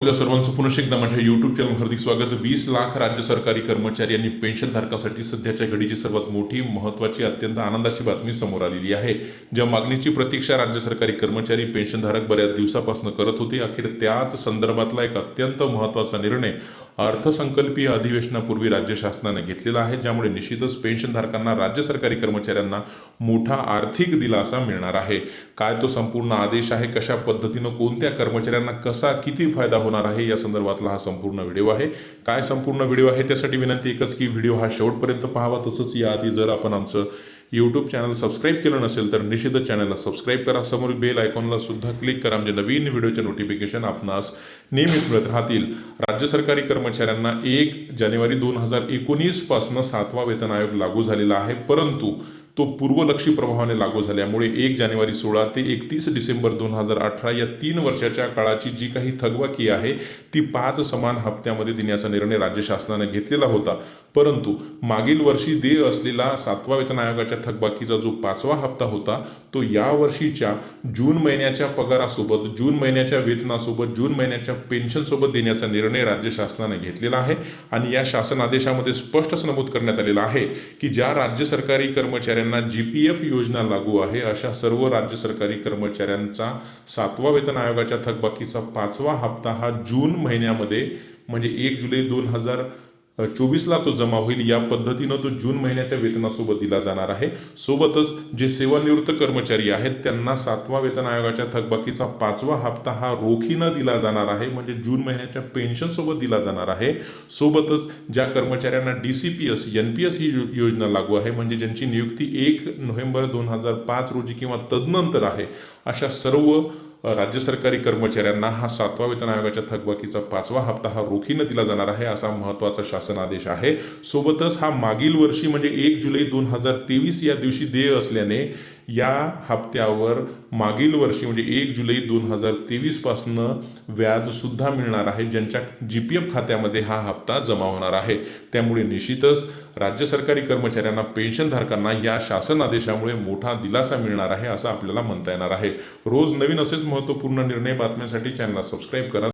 आपल्या सर्वांचं पुन्हा एकदा माझ्या युट्यूब चॅनल हार्दिक स्वागत। 20 लाख राज्य सरकारी कर्मचारी आणि पेन्शन धारकांसाठी सध्याच्या घडीची सर्वात मोठी महत्त्वाची अत्यंत आनंदाची बातमी समोर आलेली आहे। ज्या मागणीची प्रतीक्षा राज्य सरकारी कर्मचारी पेन्शनधारक बऱ्याच दिवसापासून करत होते, अखेर त्याच संदर्भातला एक अत्यंत महत्त्वाचा निर्णय अर्थसंकल्पीय अधिवेशनापूर्वी राज्य शासनाने घेतलेला आहे, ज्यामुळे निश्चितच पेन्शनधारकांना राज्य सरकारी कर्मचाऱ्यांना मोठा आर्थिक दिलासा मिळणार आहे। काय तो संपूर्ण आदेश आहे, कशा पद्धतीने कोणत्या कर्मचाऱ्यांना कसा किती फायदा होणार आहे, या संदर्भातला हा संपूर्ण व्हिडिओ आहे। काय संपूर्ण व्हिडिओ आहे त्यासाठी विनंती एकच की व्हिडिओ हा शेवटपर्यंत पाहावा। तसंच याआधी जर आपण आमचं यूट्यूब चॅनल सबस्क्राईब केलं नसेल तर निश्चितच चॅनलला सबस्क्राईब करा, समोर बेल आयकॉनला सुद्धा क्लिक करा, म्हणजे नवीन व्हिडिओचे नोटिफिकेशन आपणास नियमित मिळत राहतील। राज्य सरकारी कर्मचाऱ्यांना 1 जानेवारी 2019 पासून 7वा वेतन आयोग लागू झालेला आहे, परंतु तो पूर्वलक्षी प्रभावाने लागू झाल्यामुळे 1 जानेवारी 16 ते 31 डिसेंबर 2018 या 3 वर्षाच्या काळाची जी काही थकबाकी आहे ती 5 समान हप्त्यामध्ये देण्याचा निर्णय राज्य शासनाने घेतलेला होता। परंतु मागील वर्षी देय असलेला 7वा वेतन आयोगाच्या थकबाकीचा जो 5वा हप्ता होता तो या वर्षीच्या जून महिन्याच्या पगारासोबत, जून महिन्याच्या वेतनासोबत, जून महिन्याच्या पेन्शन सोबत देण्याचा निर्णय राज्य शासनाने घेतलेला आहे। आणि या शासन आदेशामध्ये स्पष्ट नमूद करण्यात आलेलं आहे की ज्या राज्य सरकारी कर्मचाऱ्यांना GPF योजना लागू आहे अशा सर्व राज्य सरकारी कर्मचाऱ्यांचा 7वा वेतन आयोगाच्या थकबाकीचा 5वा हप्ता हा जून महिन्यामध्ये म्हणजे 1 जुलै 2024ला तो जमा होईल। या पद्धतीनं तो जून महिन्याच्या वेतनासोबत दिला जाणार आहे। सोबतच जे सेवानिवृत्त कर्मचारी आहेत त्यांना 7वा वेतन आयोगाच्या थकबाकीचा 5वा हप्ता हा रोखीनं दिला जाणार आहे, म्हणजे जून महिन्याच्या पेन्शन सोबत दिला जाणार आहे। सोबतच ज्या कर्मचाऱ्यांना DCPS NPS ही योजना लागू आहे, म्हणजे ज्यांची नियुक्ती 1 नोव्हेंबर 2005 रोजी किंवा तदनंतर आहे, अशा सर्व राज्य सरकारी कर्मचाऱ्यांना हा 7वा वेतन आयोगाच्या थकबाकीचा 5वा हप्ता हा रोखीनं दिला जाणार आहे, असा महत्त्वाचा शासन आदेश आहे। सोबतच हा मागील वर्षी म्हणजे 1 जुलै 2023 या दिवशी देय असल्याने या हप्त्यावर मागील वर्षी म्हणजे 1 जुलै 2023 पासून व्याज सुद्धा मिळणार आहे, ज्यांच्या GPF खात्यामध्ये हा हप्ता जमा होणार आहे। त्यामुळे निश्चितच राज्य सरकारी कर्मचाऱ्यांना, पेन्शनधारकांना या शासन आदेशामुळे मोठा दिलासा मिळणार आहे असं आपल्याला म्हणता येणार आहे। रोज नवीन असेच महत्त्वपूर्ण निर्णय बातम्यांसाठी चॅनलला सबस्क्राईब करा।